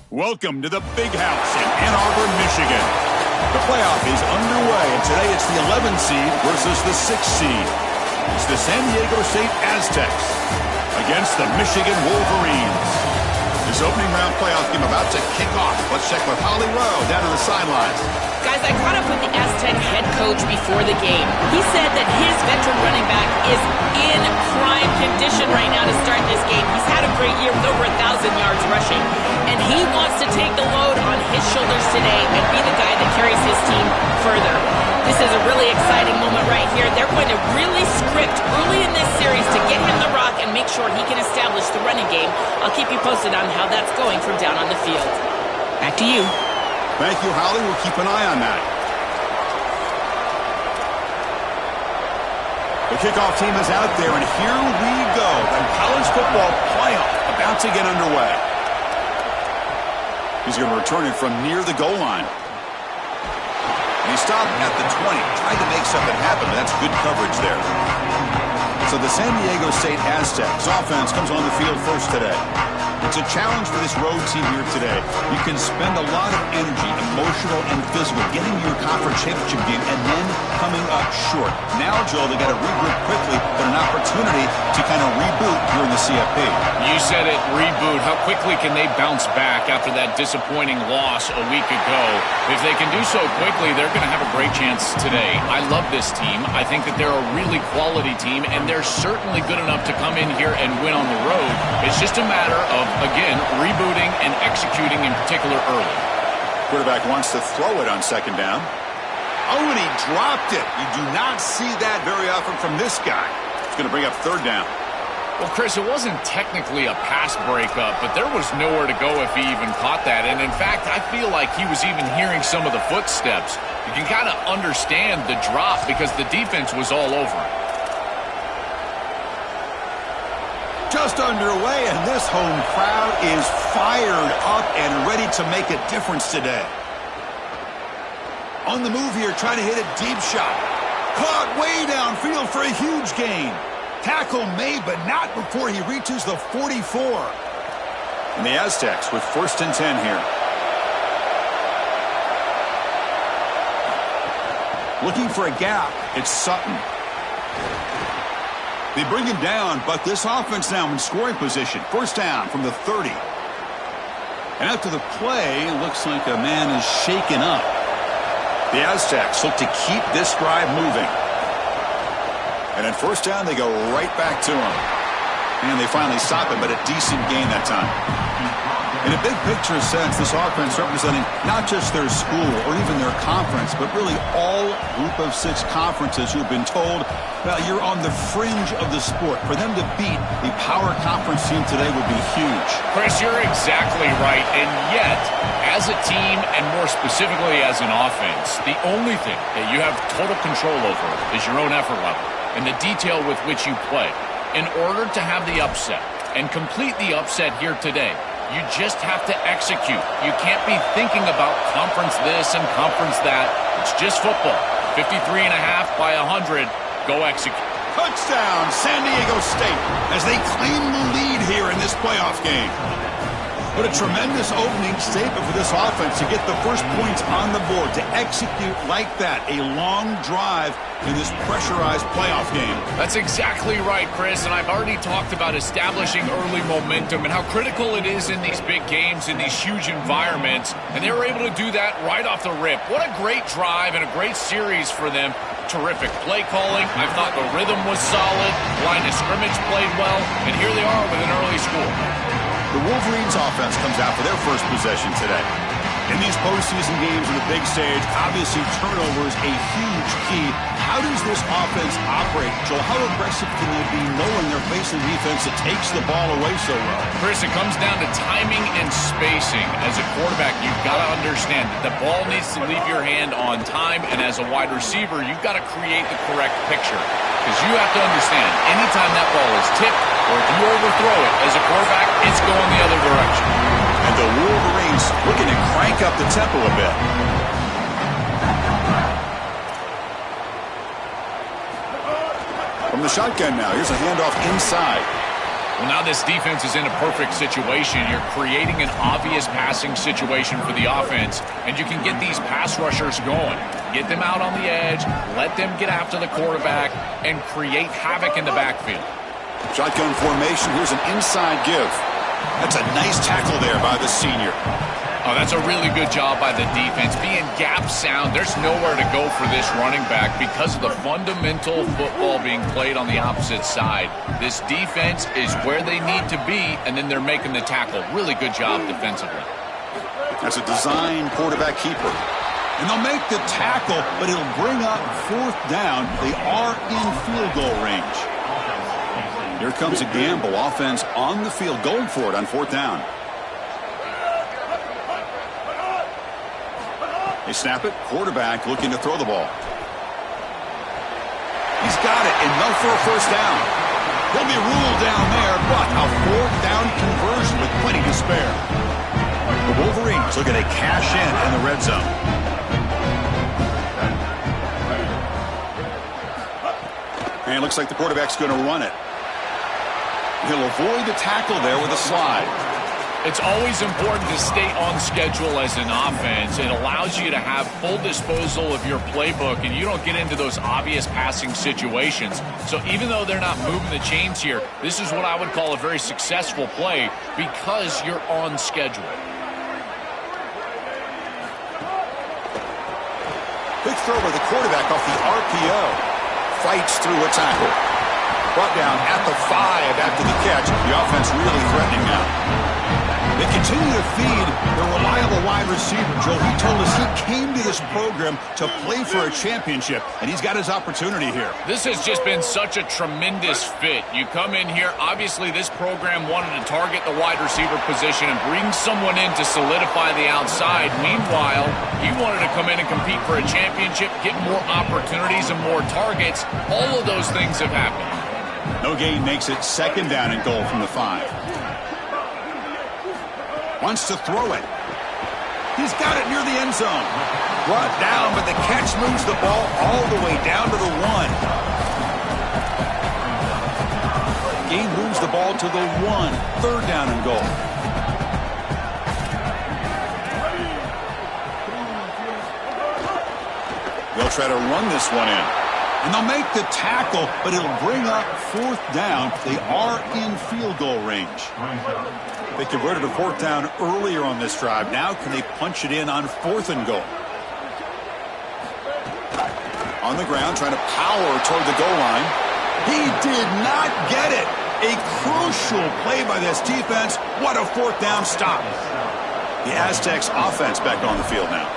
Welcome to the Big House in Ann Arbor, Michigan. The playoff is underway, and today it's the 11th seed versus the 6th seed. It's the San Diego State Aztecs against the Michigan Wolverines. This opening round playoff game about to kick off. Let's check with Holly Rowe down on the sidelines. Guys, I caught up with the Aztec head coach before the game. He said that his veteran running back is in prime condition right now to start this game. He's had a great year with over 1,000 yards rushing, and he wants to take the load on his shoulders today and be the guy that carries his team further. This is a really exciting moment right here. They're going to really script early in this series to get him the rock and make sure he can establish the running game. I'll keep you posted on how that's going from down on the field. Back to you. Thank you, Holly. We'll keep an eye on that. The kickoff team is out there, and here we go. The college football playoff about to get underway. He's going to return it from near the goal line. And he stopped at the 20, tried to make something happen, but that's good coverage there. So the San Diego State Aztecs offense comes on the field first today. It's a challenge for this road team here today. You can spend a lot of energy, emotional and physical, getting your conference championship game and then coming up short. Now, Joel, they got to regroup quickly, but an opportunity to kind of reboot here in the CFP. You said it, reboot. How quickly can they bounce back after that disappointing loss a week ago? If they can do so quickly, they're going to have a great chance today. I love this team. I think that they're a really quality team, and they're certainly good enough to come in here and win on the road. It's just a matter of, again, rebooting and executing in particular early. Quarterback wants to throw it on second down. Oh, and he dropped it. You do not see that very often from this guy. It's going to bring up third down. Well, Chris, it wasn't technically a pass breakup, but there was nowhere to go if he even caught that. And in fact, I feel like he was even hearing some of the footsteps. You can kind of understand the drop because the defense was all over him. Just underway, and this home crowd is fired up and ready to make a difference today. On the move here, trying to hit a deep shot. Caught way downfield for a huge gain. Tackle made, but not before he reaches the 44. And the Aztecs with 1st and 10 here. Looking for a gap. It's Sutton. They bring him down, but this offense now in scoring position. First down from the 30. And after the play, it looks like a man is shaken up. The Aztecs look to keep this drive moving. And at first down, they go right back to him. And they finally stop it, but a decent gain that time. In a big picture sense, this offense representing not just their school or even their conference, but really all group of 6 conferences who have been told, well, you're on the fringe of the sport. For them to beat a power conference team today would be huge. Chris, you're exactly right. And yet, as a team, and more specifically as an offense, the only thing that you have total control over is your own effort level and the detail with which you play. In order to have the upset and complete the upset here today, you just have to execute. You can't be thinking about conference this and conference that. It's just football. 53.5 by 100. Go execute. Touchdown, San Diego State, as they claim the lead here in this playoff game. What a tremendous opening statement for this offense to get the first points on the board, to execute like that, a long drive in this pressurized playoff game. That's exactly right, Chris, and I've already talked about establishing early momentum and how critical it is in these big games, in these huge environments, and they were able to do that right off the rip. What a great drive and a great series for them. Terrific play calling. I thought the rhythm was solid. Line of scrimmage played well, and here they are with an early score. The Wolverines offense comes out for their first possession today. In these postseason games on the big stage, obviously turnover is a huge key. How does this offense operate, Joel? How aggressive can they be knowing they're facing a defense that takes the ball away so well? Chris, it comes down to timing and spacing. As a quarterback, you've got to understand that the ball needs to leave your hand on time, and as a wide receiver, you've got to create the correct picture. Because you have to understand, anytime that ball is tipped or if you overthrow it as a quarterback, it's going the other direction. And the Wolverines looking to crank up the tempo a bit. From the shotgun now, here's a handoff inside. Well, now this defense is in a perfect situation. You're creating an obvious passing situation for the offense, and you can get these pass rushers going. Get them out on the edge, let them get after the quarterback, and create havoc in the backfield. Shotgun formation. Here's an inside give. That's a nice tackle there by the senior. Oh, that's a really good job by the defense. Being gap sound, there's nowhere to go for this running back because of the fundamental football being played on the opposite side. This defense is where they need to be, and then they're making the tackle. Really good job defensively. That's a design quarterback keeper. And they'll make the tackle, but it'll bring up 4th down. They are in field goal range. Here comes a gamble. Offense on the field, going for it on 4th down. They snap it. Quarterback looking to throw the ball. He's got it. Enough for a 1st down. He'll be ruled down there, but a 4th down conversion with plenty to spare. The Wolverines looking to cash in the red zone. And it looks like the quarterback's going to run it. He'll avoid the tackle there with a slide. It's always important to stay on schedule as an offense. It allows you to have full disposal of your playbook, and you don't get into those obvious passing situations. So even though they're not moving the chains here, this is what I would call a very successful play because you're on schedule. Quick throw by the quarterback off the RPO. Fights through a tackle. Brought down at the 5 after the catch. The offense really threatening now. They continue to feed their reliable wide receiver. Joe, he told us he came to this program to play for a championship, and he's got his opportunity here. This has just been such a tremendous fit. You come in here, obviously this program wanted to target the wide receiver position and bring someone in to solidify the outside. Meanwhile, he wanted to come in and compete for a championship, get more opportunities and more targets. All of those things have happened. No gain makes it 2nd down and goal from the 5. Wants to throw it. He's got it near the end zone. Brought down, but the catch moves the ball all the way down to the 1. Gain moves the ball to the 1. 3rd down and goal. They'll try to run this one in. And they'll make the tackle, but it'll bring up 4th down. They are in field goal range. They converted a 4th down earlier on this drive. Now can they punch it in on 4th and goal? On the ground, trying to power toward the goal line. He did not get it. A crucial play by this defense. What a 4th down stop. The Aztecs offense back on the field now.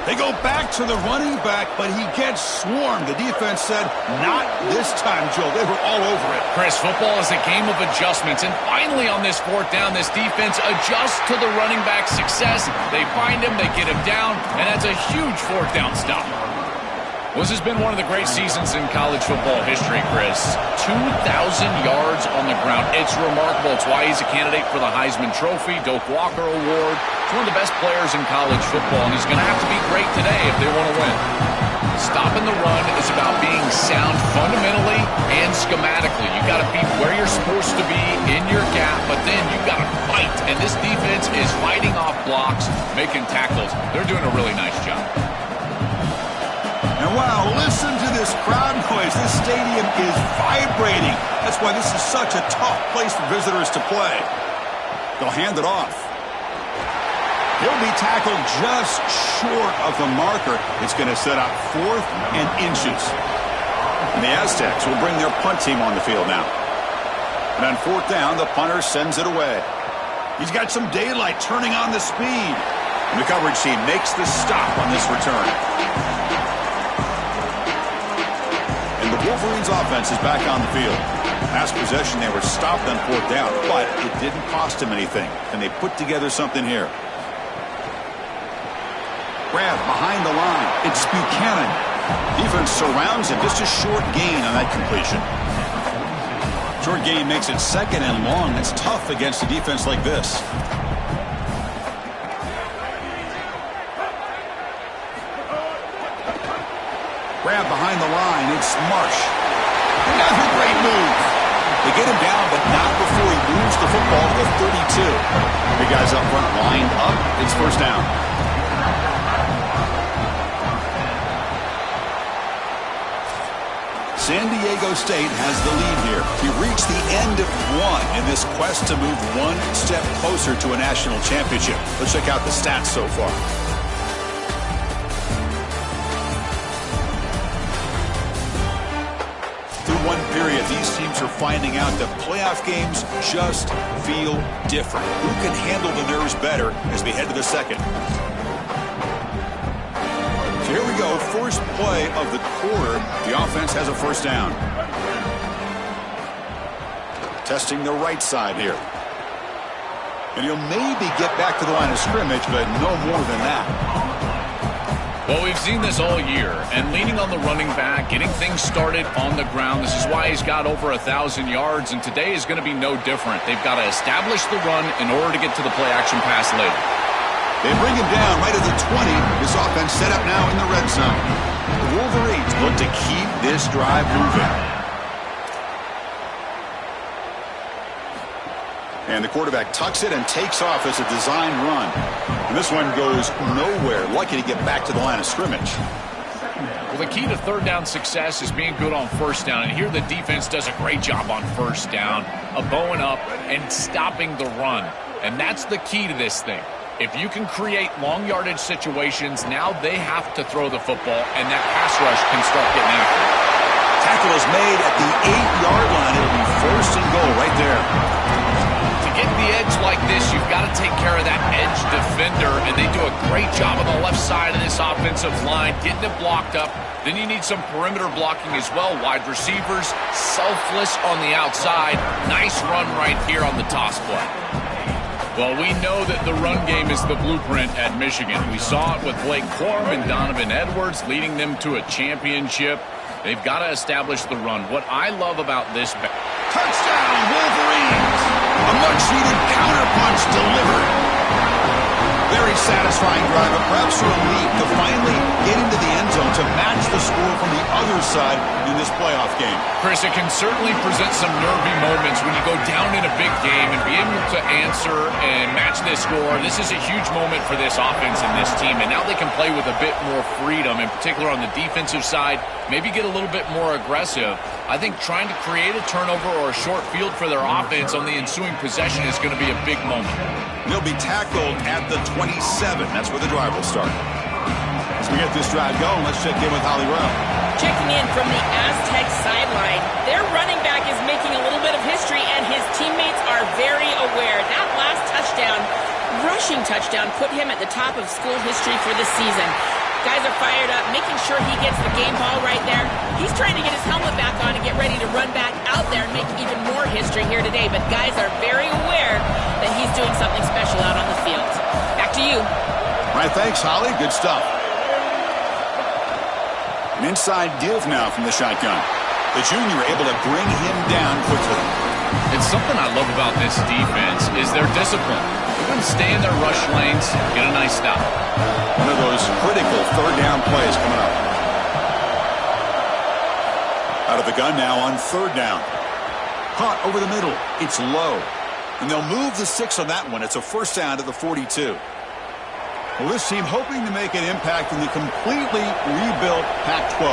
They go back to the running back, but he gets swarmed. The defense said, not this time, Joe. They were all over it. Chris, football is a game of adjustments, and finally on this 4th down, this defense adjusts to the running back's success. They find him, they get him down, and that's a huge 4th down stop. Well, this has been one of the great seasons in college football history, Chris. 2,000 yards on the ground. It's remarkable. It's why he's a candidate for the Heisman Trophy, Doak Walker Award. He's one of the best players in college football, and he's going to have to be great today if they want to win. Stopping the run is about being sound fundamentally and schematically. You got to be where you're supposed to be in your gap, but then you got to fight. And this defense is fighting off blocks, making tackles. They're doing a really nice job. And wow, listen to this crowd noise. This stadium is vibrating. That's why this is such a tough place for visitors to play. They'll hand it off. He'll be tackled just short of the marker. It's going to set up 4th and inches. And the Aztecs will bring their punt team on the field now. And on 4th down, the punter sends it away. He's got some daylight turning on the speed. And the coverage team makes the stop on this return. And the Wolverines offense is back on the field. Last possession, they were stopped on 4th down, but it didn't cost them anything. And they put together something here. Grab behind the line. It's Buchanan. Defense surrounds him. Just a short gain on that completion. Short gain makes it 2nd and long. That's tough against a defense like this. Grab behind the line. It's Marsh. Another great move. The They get him down, but not before he moves the football to the 32. The guys up front lined up. It's first down. San Diego State has the lead here. We reached the end of one in this quest to move one step closer to a national championship. Let's check out the stats so far. Through one period, these teams are finding out that playoff games just feel different. Who can handle the nerves better as we head to the second? So here we go, first play of the quarter. The offense has a first down. Testing the right side here. And he'll maybe get back to the line of scrimmage, but no more than that. Well, we've seen this all year, and leaning on the running back, getting things started on the ground. This is why he's got over 1,000 yards, and today is going to be no different. They've got to establish the run in order to get to the play-action pass later. They bring him down right at the 20. This offense set up now in the red zone. The Wolverines look to keep this drive moving. And the quarterback tucks it and takes off as a design run. And this one goes nowhere. Lucky to get back to the line of scrimmage. Well, the key to third down success is being good on first down. And here the defense does a great job on first down, of bowing up and stopping the run. And that's the key to this thing. If you can create long yardage situations, now they have to throw the football, and that pass rush can start getting after it. Tackle is made at the 8-yard line. It'll be first and goal right there. To get the edge like this, you've got to take care of that edge defender, and they do a great job on the left side of this offensive line, getting it blocked up. Then you need some perimeter blocking as well. Wide receivers, selfless on the outside. Nice run right here on the toss play. Well, we know that the run game is the blueprint at Michigan. We saw it with Blake Corum and Donovan Edwards leading them to a championship. They've got to establish the run. What I love about this... Touchdown, Wolverines! A much-needed counterpunch delivered. Very satisfying drive, but perhaps a relief to finally get into the end zone to match the score from the other side in this playoff game. Chris, it can certainly present some nervy moments when you go down in a big game and be able to answer and match this score. This is a huge moment for this offense and this team, and now they can play with a bit more freedom, in particular on the defensive side, maybe get a little bit more aggressive. I think trying to create a turnover or a short field for their offense on the ensuing possession is going to be a big moment. They'll be tackled at the 27. That's where the drive will start. As we get this drive going, let's check in with Holly Rowe. Checking in from the Aztec sideline. Their running back is making a little bit of history, and his teammates are very aware. That last touchdown, rushing touchdown, put him at the top of school history for the season. Guys are fired up, making sure he gets the game ball right there. He's trying to get his helmet back on and get ready to run back out there and make even more history here today. But guys are very aware that he's doing something special out on the field. Back to you. All right, thanks, Holly. Good stuff. An inside give now from the shotgun. The junior able to bring him down quickly. It's something I love about this defense is their discipline. They're going to stay in their rush lanes, get a nice stop. One of those critical third down plays coming up. Out of the gun now on third down. Caught over the middle. It's low. And they'll move the 6 on that one. It's a first down to the 42. Well, this team hoping to make an impact in the completely rebuilt Pac-12.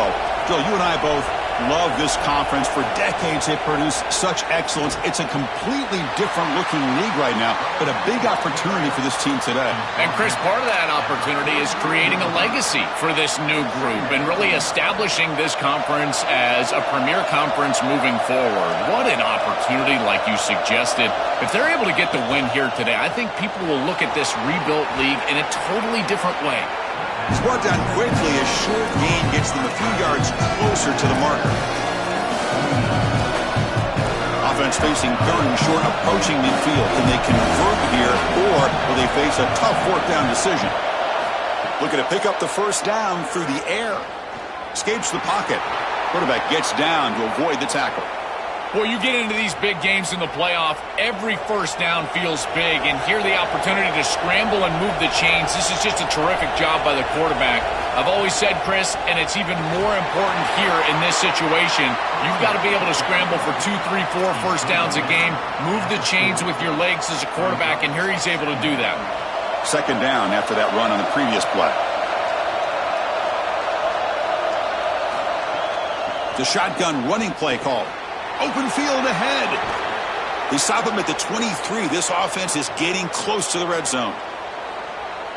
Joe, you and I both love this conference. For decades, they've produced such excellence. It's a completely different looking league right now, but a big opportunity for this team today. And Chris, part of that opportunity is creating a legacy for this new group and really establishing this conference as a premier conference moving forward. What an opportunity, like you suggested. If they're able to get the win here today, I think people will look at this rebuilt league in a totally different way. It's brought down quickly. A short gain gets them a few yards closer to the marker. Offense facing third and short, approaching midfield. Can they convert here, or will they face a tough fourth down decision? Looking to pick up the first down through the air. Escapes the pocket. Quarterback gets down to avoid the tackle. Well, you get into these big games in the playoff, every first down feels big, and here the opportunity to scramble and move the chains. This is just a terrific job by the quarterback. I've always said, Chris, and it's even more important here in this situation, you've got to be able to scramble for 2, 3, 4 first downs a game, move the chains with your legs as a quarterback, and here he's able to do that. Second down after that run on the previous play. The shotgun running play call. Open field ahead. They stop him at the 23. This offense is getting close to the red zone.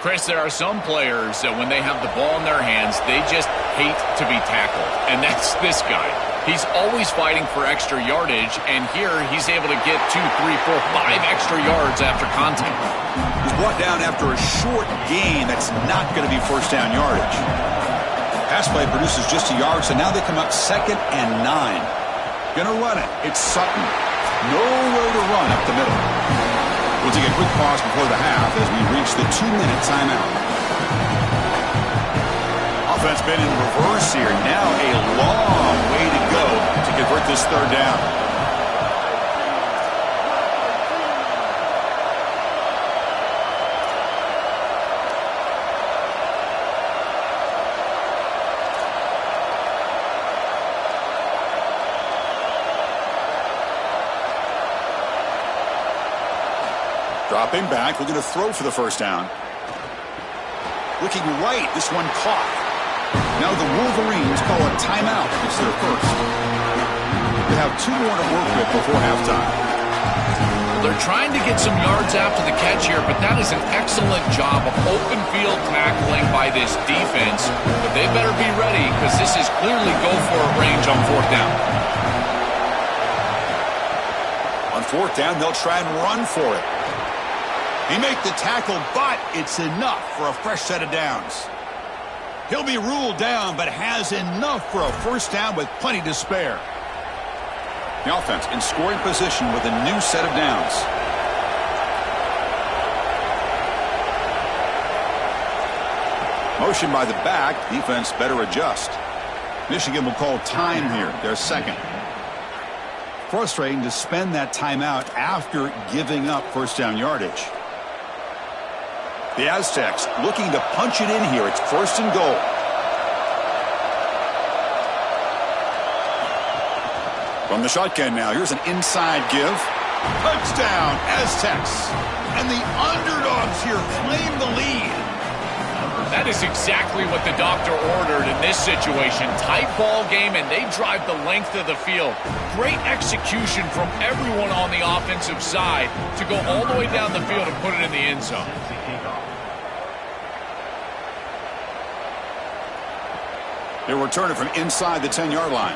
Chris, there are some players that when they have the ball in their hands, they just hate to be tackled. And that's this guy. He's always fighting for extra yardage, and here he's able to get 2, 3, 4, 5 extra yards after contact. He's brought down after a short gain. That's not going to be first down yardage. Pass play produces just a yard, so now they come up 2nd and 9. Gonna run it. It's Sutton. Nowhere to run up the middle. We'll take a quick pause before the half as we reach the 2-minute timeout. Offense been in reverse here. Now a long way to go to convert this third down. Dropping back, looking to throw for the first down. Looking right, this one caught. Now the Wolverines call a timeout. It's their first. They have 2 more to work with before halftime. They're trying to get some yards after the catch here, but that is an excellent job of open field tackling by this defense. But they better be ready because this is clearly go-for-it range on 4th down. On 4th down, they'll try and run for it. He make the tackle, but it's enough for a fresh set of downs. He'll be ruled down, but has enough for a first down with plenty to spare. The offense in scoring position with a new set of downs. Motion by the back. Defense better adjust. Michigan will call time here. Their second. Frustrating to spend that timeout after giving up first down yardage. The Aztecs looking to punch it in here. It's 1st and goal. From the shotgun now, here's an inside give. Touchdown, Aztecs. And the underdogs here claim the lead. That is exactly what the doctor ordered in this situation. Tight ball game, and they drive the length of the field. Great execution from everyone on the offensive side to go all the way down the field and put it in the end zone. They return it from inside the 10-yard line.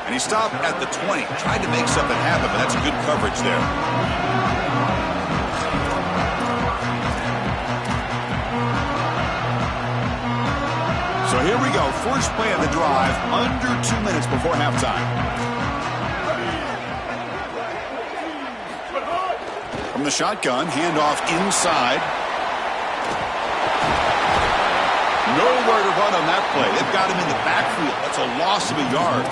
And he stopped at the 20. Tried to make something happen, but that's good coverage there. So here we go. First play of the drive, under 2 minutes before halftime. From the shotgun, handoff inside. Nowhere to run on that play. They've got him in the backfield. That's a loss of a yard.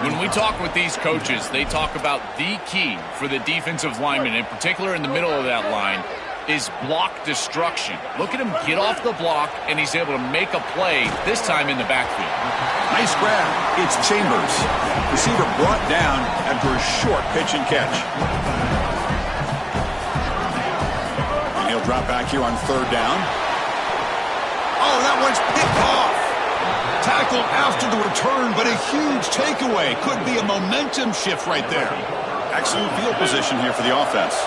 When we talk with these coaches, they talk about the key for the defensive lineman, in particular in the middle of that line, is block destruction. Look at him get off the block, and he's able to make a play, this time in the backfield. Nice grab. It's Chambers. Receiver brought down after a short pitch and catch. And he'll drop back here on 3rd down. Oh, that one's picked off. Tackled after the return, but a huge takeaway. Could be a momentum shift right there. Excellent field position here for the offense.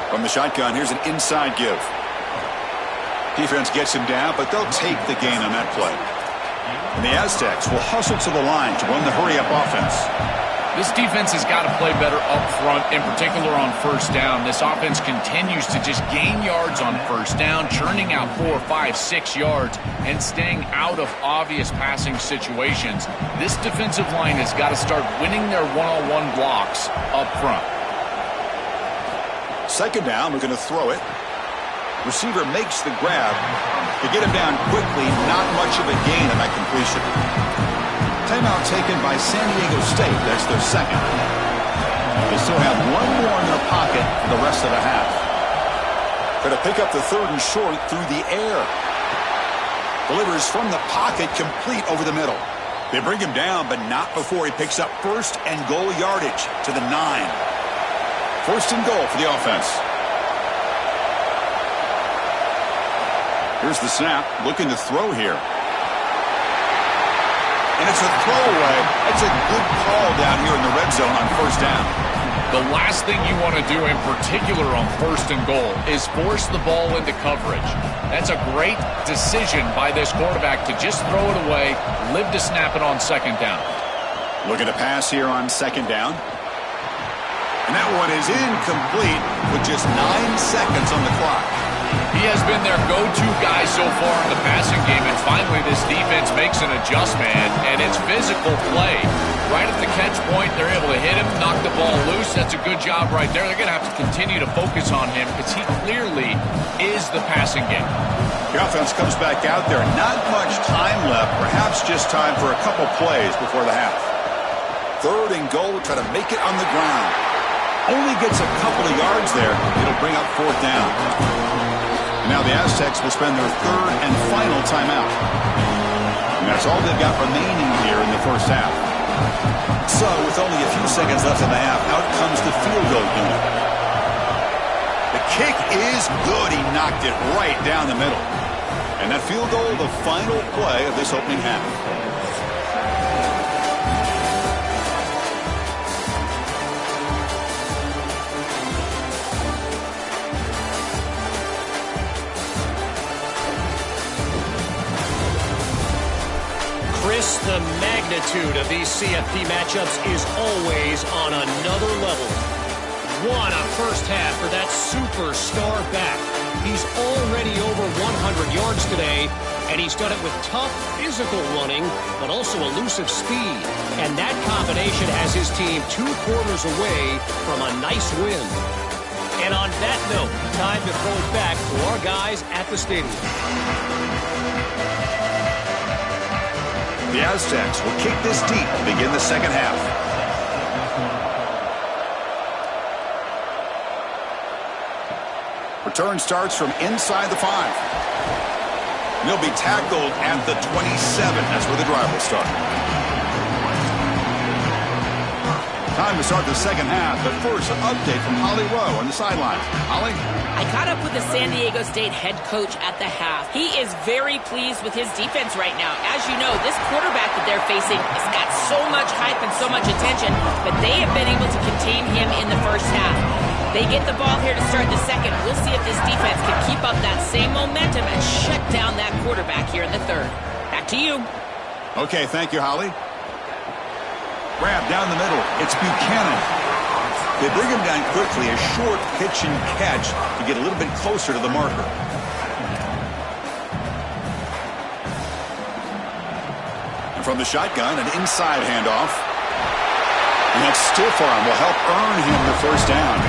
From the shotgun, here's an inside give. Defense gets him down, but they'll take the gain on that play. And the Aztecs will hustle to the line to run the hurry-up offense. This defense has got to play better up front, in particular on first down. This offense continues to just gain yards on first down, churning out 4, 5, 6 yards, and staying out of obvious passing situations. This defensive line has got to start winning their one-on-one blocks up front. Second down, we're going to throw it. Receiver makes the grab. They get him down quickly, not much of a gain on that completion. Timeout taken by San Diego State. That's their second. They still have one more in their pocket for the rest of the half. Going to pick up the third and short through the air. Delivers from the pocket, complete over the middle. They bring him down, but not before he picks up first and goal yardage to the 9. First and goal for the offense. Here's the snap, looking to throw here. And it's a throwaway. That's a good call down here in the red zone on first down. The last thing you want to do in particular on first and goal is force the ball into coverage. That's a great decision by this quarterback to just throw it away, live to snap it on second down. Looking to pass here on second down. And that one is incomplete with just 9 seconds on the clock. He has been their go-to guy so far in the passing game, and finally this defense makes an adjustment, and it's physical play. Right at the catch point, they're able to hit him, knock the ball loose. That's a good job right there. They're going to have to continue to focus on him because he clearly is the passing game. The offense comes back out there. Not much time left, perhaps just time for a couple plays before the half. Third and goal, try to make it on the ground. Only gets a couple of yards there. It'll bring up fourth down. Now the Aztecs will spend their third and final timeout. And that's all they've got remaining here in the first half. So with only a few seconds left in the half, out comes the field goal unit. The kick is good. He knocked it right down the middle. And that field goal, the final play of this opening half. Chris, the magnitude of these CFP matchups is always on another level. What a first half for that superstar back. He's already over 100 yards today, and he's done it with tough physical running, but also elusive speed. And that combination has his team 2 quarters away from a nice win. And on that note, time to throw it back to our guys at the stadium. The Aztecs will kick this deep to begin the second half. Return starts from inside the 5. And he'll be tackled at the 27. That's where the drive will start. Time to start the second half, but first, an update from Holly Rowe on the sidelines. Holly? I caught up with the San Diego State head coach at the half. He is very pleased with his defense right now. As you know, this quarterback that they're facing has got so much hype and so much attention, but they have been able to contain him in the first half. They get the ball here to start the second. We'll see if this defense can keep up that same momentum and shut down that quarterback here in the third. Back to you. Okay, thank you, Holly. Grab down the middle. It's Buchanan. They bring him down quickly. A short pitch and catch to get a little bit closer to the marker. And from the shotgun, an inside handoff. And that stiff arm will help earn him the first down.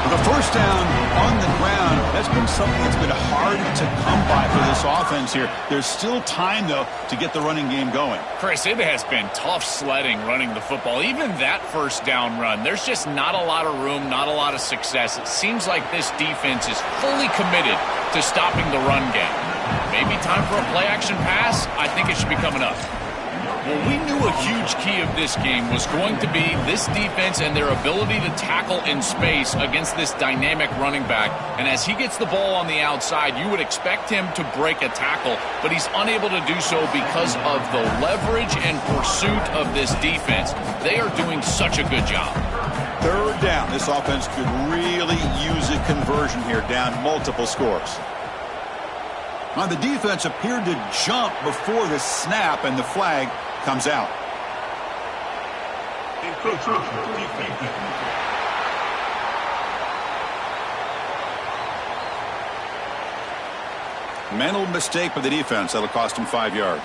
With the first down on the ground, that's been something that's been hard to come by for this offense here. There's still time, though, to get the running game going. Chris, it has been tough sledding running the football. Even that first down run, there's just not a lot of room, not a lot of success. It seems like this defense is fully committed to stopping the run game. Maybe time for a play-action pass? I think it should be coming up. Well, we knew a huge key of this game was going to be this defense and their ability to tackle in space against this dynamic running back. And as he gets the ball on the outside, you would expect him to break a tackle, but he's unable to do so because of the leverage and pursuit of this defense. They are doing such a good job. Third down. This offense could really use a conversion here, down multiple scores. Now, the defense appeared to jump before the snap, and the flag comes out. Mental mistake for the defense. That'll cost him 5 yards.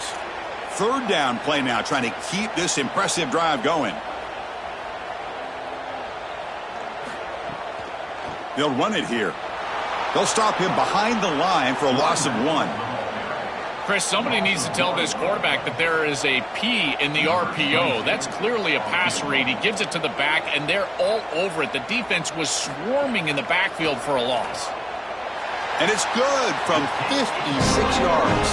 Third down play now, trying to keep this impressive drive going. They'll run it here. They'll stop him behind the line for a loss of 1. Chris, somebody needs to tell this quarterback that there is a P in the RPO. That's clearly a pass read. He gives it to the back, and they're all over it. The defense was swarming in the backfield for a loss. And it's good from 56 yards.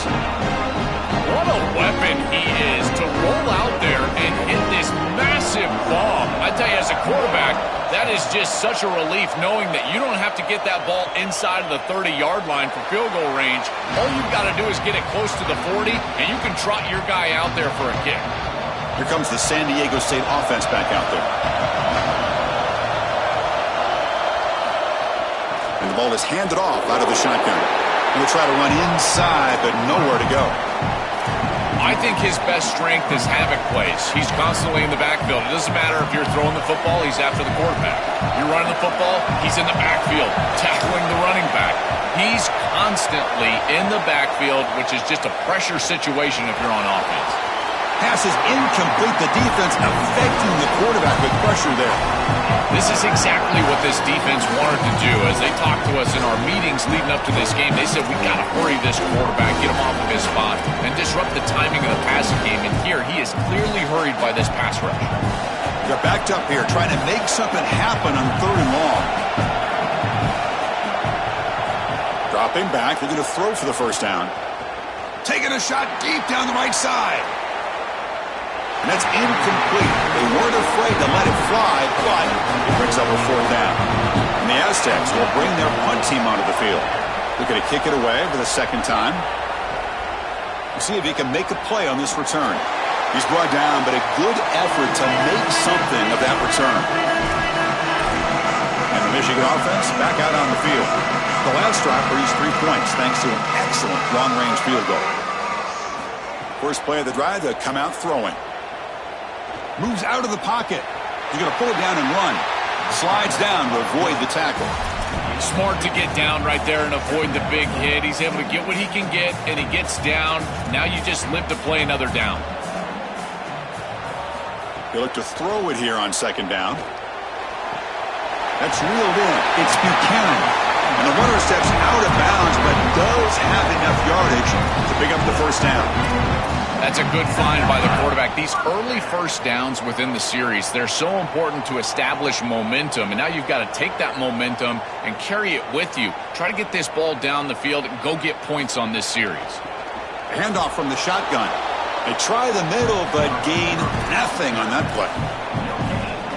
What a weapon he is to roll out there and hit this massive bomb. I tell you, as a quarterback, that is just such a relief knowing that you don't have to get that ball inside of the 30-yard line for field goal range. All you've got to do is get it close to the 40, and you can trot your guy out there for a kick. Here comes the San Diego State offense back out there. And the ball is handed off out of the shotgun. He'll try to run inside, but nowhere to go. I think his best strength is havoc plays. He's constantly in the backfield. It doesn't matter if you're throwing the football, he's after the quarterback. You're running the football, he's in the backfield, tackling the running back. He's constantly in the backfield, which is just a pressure situation if you're on offense. Pass is incomplete. The defense affecting the quarterback with pressure there. This is exactly what this defense wanted to do. As they talked to us in our meetings leading up to this game, they said, we got to hurry this quarterback, get him off of his spot, and disrupt the timing of the passing game. And here, he is clearly hurried by this pass rush. They're backed up here, trying to make something happen on 3rd and long. Dropping back, they're going to throw for the first down. Taking a shot deep down the right side. And that's incomplete. They weren't afraid to let it fly, but it brings up a 4th down. And the Aztecs will bring their punt team onto the field. They're going to kick it away for the 2nd time. We'll see if he can make a play on this return. He's brought down, but a good effort to make something of that return. And the Michigan offense back out on the field. The last drive produced 3 points thanks to an excellent long-range field goal. First play of the drive, they'll come out throwing. Moves out of the pocket. He's going to pull it down and run. Slides down to avoid the tackle. Smart to get down right there and avoid the big hit. He's able to get what he can get, and he gets down. Now you just live to play another down. He'll look to throw it here on 2nd down. That's reeled in. It's Buchanan. And the runner steps out of bounds, but does have enough yardage to pick up the 1st down. That's a good find by the quarterback. These early 1st downs within the series, they're so important to establish momentum. And now you've got to take that momentum and carry it with you. Try to get this ball down the field and go get points on this series. Handoff from the shotgun. They try the middle, but gain nothing on that play.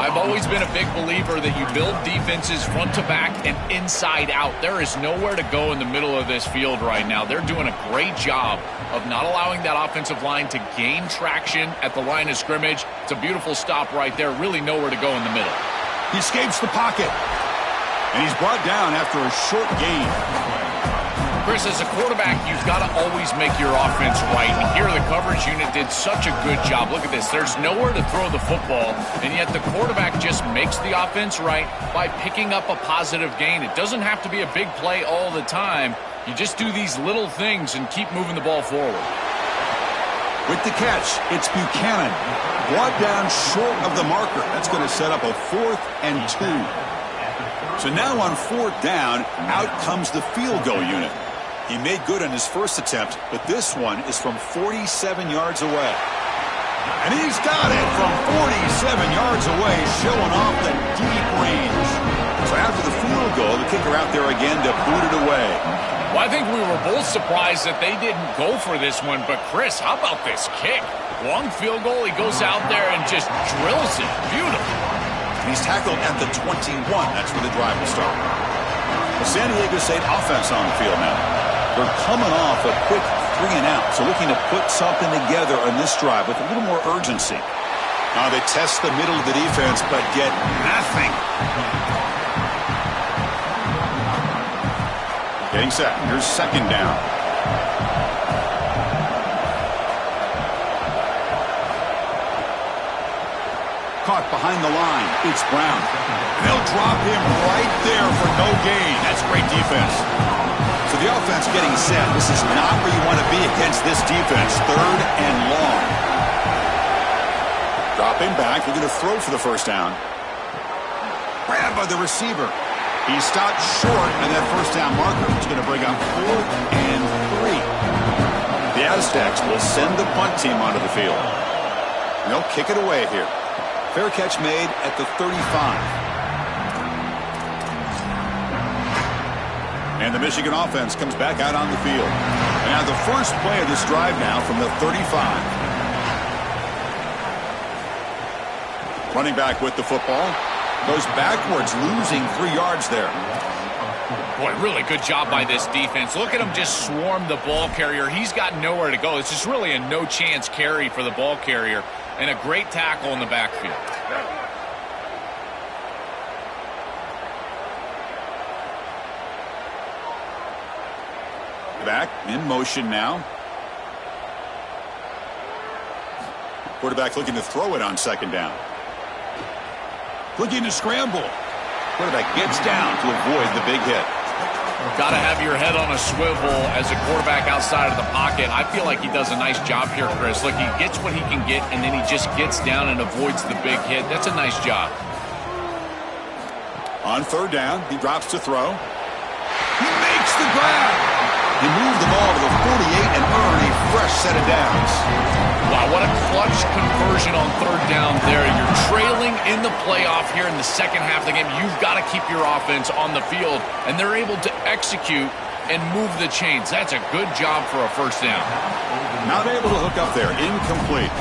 I've always been a big believer that you build defenses front to back and inside out. There is nowhere to go in the middle of this field right now. They're doing a great job of not allowing that offensive line to gain traction at the line of scrimmage. It's a beautiful stop right there. Really nowhere to go in the middle. He escapes the pocket. And he's brought down after a short gain. Chris, as a quarterback, you've got to always make your offense right. And here the coverage unit did such a good job. Look at this. There's nowhere to throw the football, and yet the quarterback just makes the offense right by picking up a positive gain. It doesn't have to be a big play all the time. You just do these little things and keep moving the ball forward. With the catch, it's Buchanan. Brought down short of the marker. That's going to set up a 4th and 2. So now on 4th down, out comes the field goal unit. He made good on his first attempt, but this one is from 47 yards away. And he's got it from 47 yards away, showing off the deep range. So after the field goal, the kicker out there again to boot it away. Well, I think we were both surprised that they didn't go for this one, but Chris, how about this kick? Long field goal, he goes out there and just drills it. Beautiful. He's tackled at the 21. That's where the drive will start. The San Diego State offense on the field now. They're coming off a quick 3-and-out, so looking to put something together on this drive with a little more urgency. Now they test the middle of the defense, but get nothing. Getting set. Here's 2nd down. Caught behind the line. It's Brown. They'll drop him right there for no gain. That's great defense. So the offense getting set. This is not where you want to be against this defense. 3rd and long. Dropping back. They're going to throw for the 1st down. Grabbed by the receiver. He stopped short, and that first down marker is going to bring up 4th and 3. The Aztecs will send the punt team onto the field. And they'll kick it away here. Fair catch made at the 35. And the Michigan offense comes back out on the field. And now the first play of this drive now from the 35. Running back with the football. Goes backwards, losing 3 yards there. Boy, really good job by this defense. Look at him just swarm the ball carrier. He's got nowhere to go. It's just really a no-chance carry for the ball carrier. And a great tackle in the backfield. Back in motion now. Quarterback looking to throw it on second down. Looking to scramble. Quarterback gets down to avoid the big hit. Got to have your head on a swivel as a quarterback outside of the pocket. I feel like he does a nice job here, Chris. Look, he gets what he can get, and then he just gets down and avoids the big hit. That's a nice job. On third down, he drops to throw. He makes the grab. He moved the ball to the 48 and earned a fresh set of downs. Wow, what a clutch conversion on third down there. You're trailing in the playoff here in the second half of the game. You've got to keep your offense on the field, and they're able to execute and move the chains. That's a good job for a first down. Not able to hook up there. Incomplete.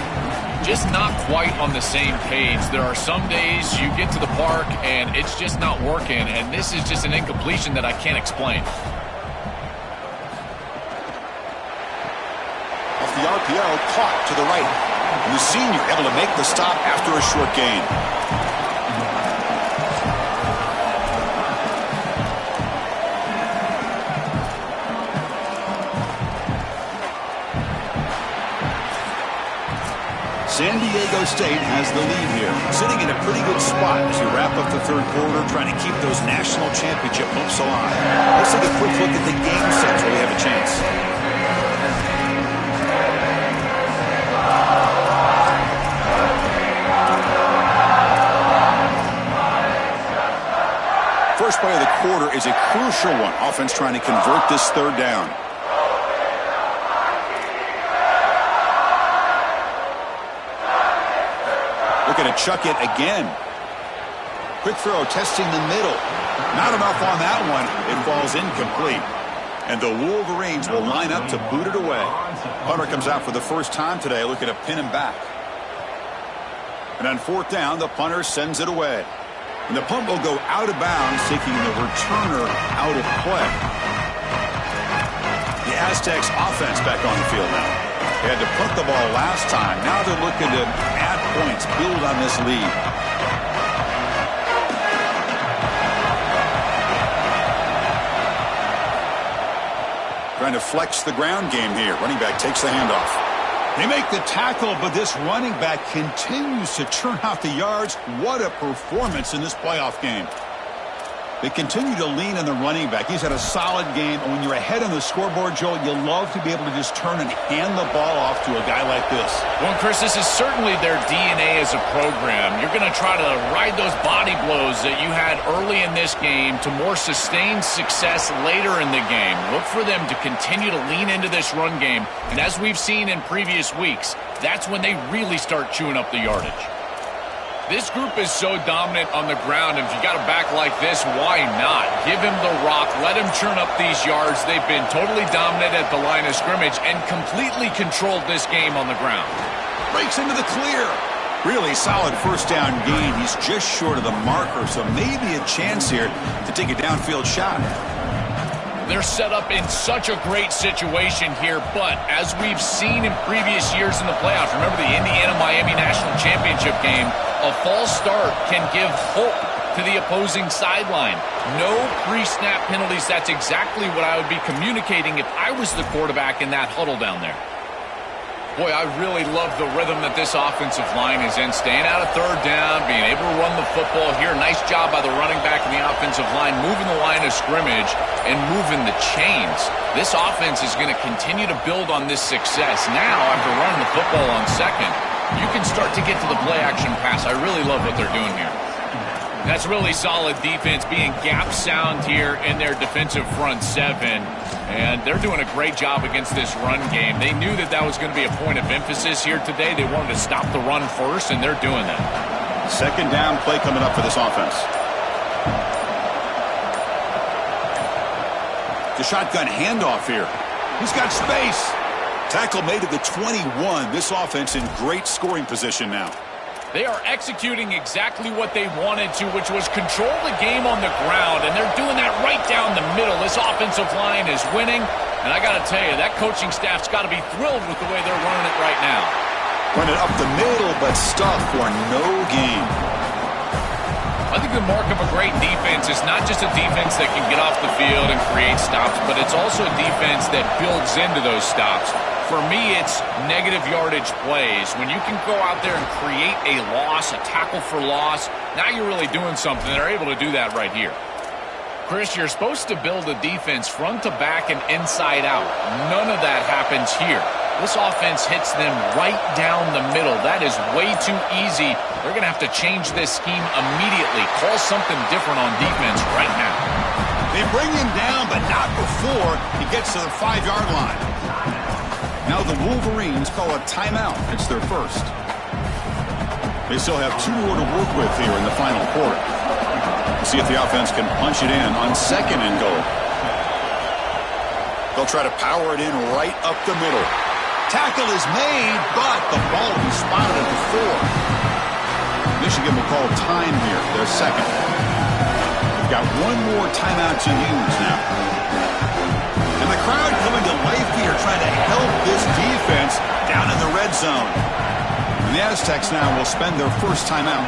Just not quite on the same page. There are some days you get to the park, and it's just not working, and this is just an incompletion that I can't explain. The RPO caught to the right. And the senior able to make the stop after a short gain. San Diego State has the lead here, sitting in a pretty good spot as we wrap up the third quarter, trying to keep those national championship hopes alive. Let's take a quick look at the game sets where we have a chance. First play of the quarter is a crucial one. Offense trying to convert this third down. Looking to chuck it again. Quick throw, testing the middle. Not enough on that one. It falls incomplete. And the Wolverines will line up to boot it away. Punter comes out for the first time today, looking to pin him back. And on fourth down, the punter sends it away. And the punt will go out of bounds, taking the returner out of play. The Aztecs offense back on the field now. They had to punt the ball last time. Now they're looking to add points, build on this lead. Trying to flex the ground game here. Running back takes the handoff. They make the tackle, but this running back continues to churn out the yards. What a performance in this playoff game. They continue to lean on the running back. He's had a solid game. And when you're ahead on the scoreboard, Joe, you love to be able to just turn and hand the ball off to a guy like this. Well, Chris, this is certainly their DNA as a program. You're going to try to ride those body blows that you had early in this game to more sustained success later in the game. Look for them to continue to lean into this run game. And as we've seen in previous weeks, that's when they really start chewing up the yardage. This group is so dominant on the ground, and if you got a back like this, why not? Give him the rock. Let him churn up these yards. They've been totally dominant at the line of scrimmage and completely controlled this game on the ground. Breaks into the clear. Really solid first down gain. He's just short of the marker, so maybe a chance here to take a downfield shot. They're set up in such a great situation here, but as we've seen in previous years in the playoffs, remember the Indiana-Miami National Championship game, a false start can give hope to the opposing sideline. No pre-snap penalties. That's exactly what I would be communicating if I was the quarterback in that huddle down there. Boy, I really love the rhythm that this offensive line is in. Staying out of third down, being able to run the football here. Nice job by the running back and the offensive line, moving the line of scrimmage and moving the chains. This offense is going to continue to build on this success. Now, after running the football on second, you can start to get to the play-action pass. I really love what they're doing here. That's really solid defense, being gap sound here in their defensive front seven. And they're doing a great job against this run game. They knew that that was going to be a point of emphasis here today. They wanted to stop the run first, and they're doing that. Second down play coming up for this offense. The shotgun handoff here. He's got space. Tackle made at the 21. This offense in great scoring position now. They are executing exactly what they wanted to, which was control the game on the ground, and they're doing that right down the middle. This offensive line is winning, and I got to tell you, that coaching staff's got to be thrilled with the way they're running it right now. Run it up the middle, but stuff for no gain. I think the mark of a great defense is not just a defense that can get off the field and create stops, but it's also a defense that builds into those stops. For me, it's negative yardage plays. When you can go out there and create a loss, a tackle for loss, now you're really doing something. They're able to do that right here. Chris, you're supposed to build a defense front to back and inside out. None of that happens here. This offense hits them right down the middle. That is way too easy. They're going to have to change this scheme immediately. Call something different on defense right now. They bring him down, but not before he gets to the 5-yard line. Now the Wolverines call a timeout. It's their first. They still have 2 more to work with here in the final quarter. We'll see if the offense can punch it in on second and goal. They'll try to power it in right up the middle. Tackle is made, but the ball will be spotted at the 4. Michigan will call time here, their second. They've got 1 more timeout to use now. And the crowd coming to life here, trying to help this defense down in the red zone. And the Aztecs now will spend their first timeout.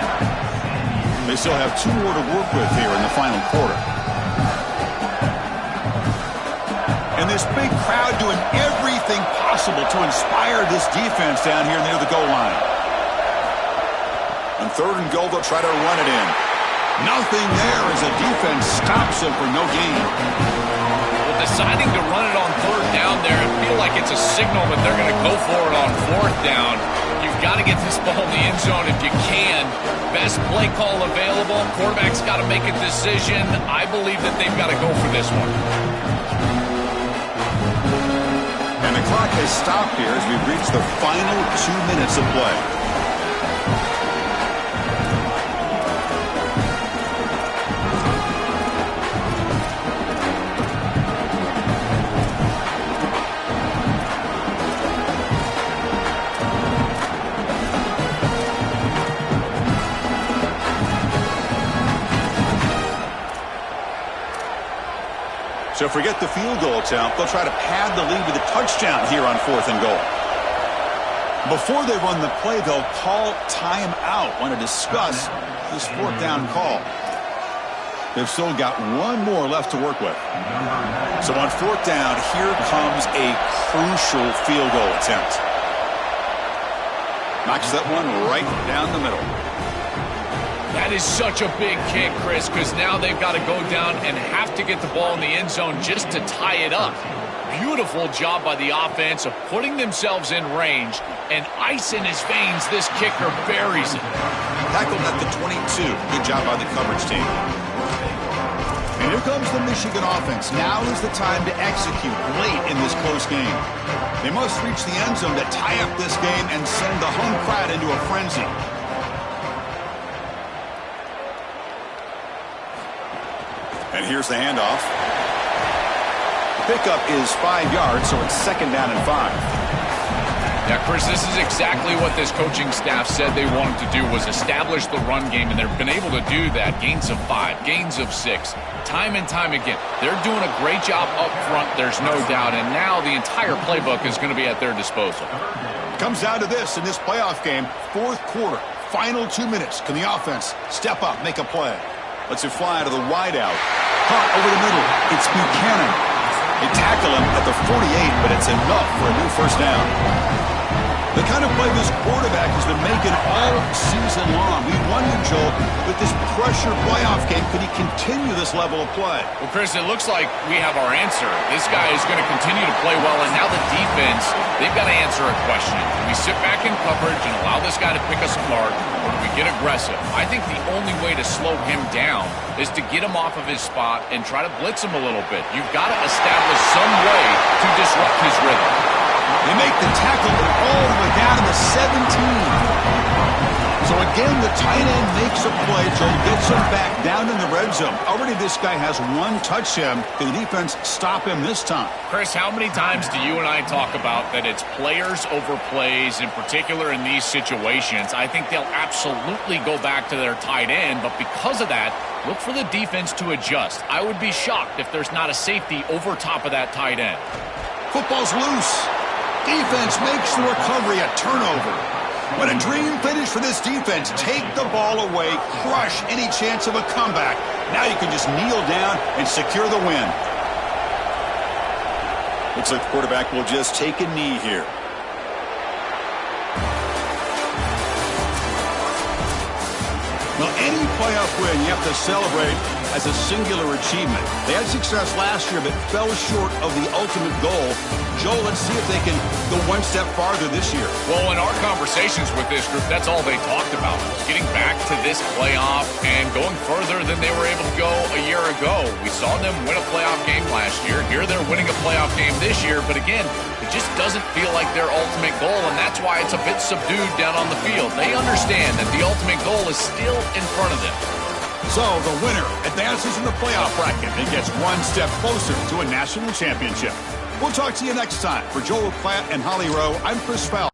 They still have 2 more to work with here in the final quarter. And this big crowd doing everything possible to inspire this defense down here near the goal line. On third and goal, they'll try to run it in. Nothing there as the defense stops them for no gain. Deciding to run it on third down there, I feel like it's a signal that they're going to go for it on fourth down. You've got to get this ball in the end zone if you can. Best play call available. Quarterback's got to make a decision. I believe that they've got to go for this one. And the clock has stopped here as we've reached the final 2 minutes of play. So forget the field goal attempt. They'll try to pad the lead with a touchdown here on fourth and goal. Before they run the play, they'll call timeout. Want to discuss this fourth down call. They've still got 1 more left to work with. So on fourth down, here comes a crucial field goal attempt. Knocks that one right down the middle. That is such a big kick, Chris, because now they've got to go down and have to get the ball in the end zone just to tie it up. Beautiful job by the offense of putting themselves in range, and ice in his veins, this kicker buries it. Tackled at the 22. Good job by the coverage team. And here comes the Michigan offense. Now is the time to execute late in this close game. They must reach the end zone to tie up this game and send the home crowd into a frenzy. And here's the handoff. The pickup is 5 yards, so it's second down and 5. Yeah, Chris, this is exactly what this coaching staff said they wanted to do, was establish the run game, and they've been able to do that. Gains of 5, gains of 6, time and time again. They're doing a great job up front, there's no doubt, and now the entire playbook is going to be at their disposal. Comes down to this in this playoff game, fourth quarter, final 2 minutes. Can the offense step up, make a play? Lets it fly to the wideout. Caught over the middle. It's Buchanan. They tackle him at the 48, but it's enough for a new first down. The kind of play this quarterback has been making all season long. We wonder, Joel, with this pressure playoff game, could he continue this level of play? Well, Chris, it looks like we have our answer. This guy is going to continue to play well, and now the defense, they've got to answer a question. Do we sit back in coverage and allow this guy to pick us apart, or do we get aggressive? I think the only way to slow him down is to get him off of his spot and try to blitz him a little bit. You've got to establish some way to disrupt his rhythm. They make the tackle all the way down to the 17. So again, the tight end makes a play. Joel gets him back down in the red zone. Already this guy has one touchdown. Can the defense stop him this time? Chris, how many times do you and I talk about that it's players over plays, in particular in these situations? I think they'll absolutely go back to their tight end, but because of that, look for the defense to adjust. I would be shocked if there's not a safety over top of that tight end. Football's loose. Defense makes the recovery a turnover. What a dream finish for this defense. Take the ball away, crush any chance of a comeback. Now you can just kneel down and secure the win. Looks like the quarterback will just take a knee here. Well, any playoff win you have to celebrate as a singular achievement. They had success last year but fell short of the ultimate goal. Joel, let's see if they can go one step farther this year. Well, in our conversations with this group, that's all they talked about, was getting back to this playoff and going further than they were able to go a year ago. We saw them win a playoff game last year. Here they're winning a playoff game this year, but again, it just doesn't feel like their ultimate goal, and that's why it's a bit subdued down on the field. They understand that the ultimate goal is still in front of them. So the winner advances in the playoff bracket and gets one step closer to a national championship. We'll talk to you next time. For Joel Klatt and Holly Rowe, I'm Chris Fell.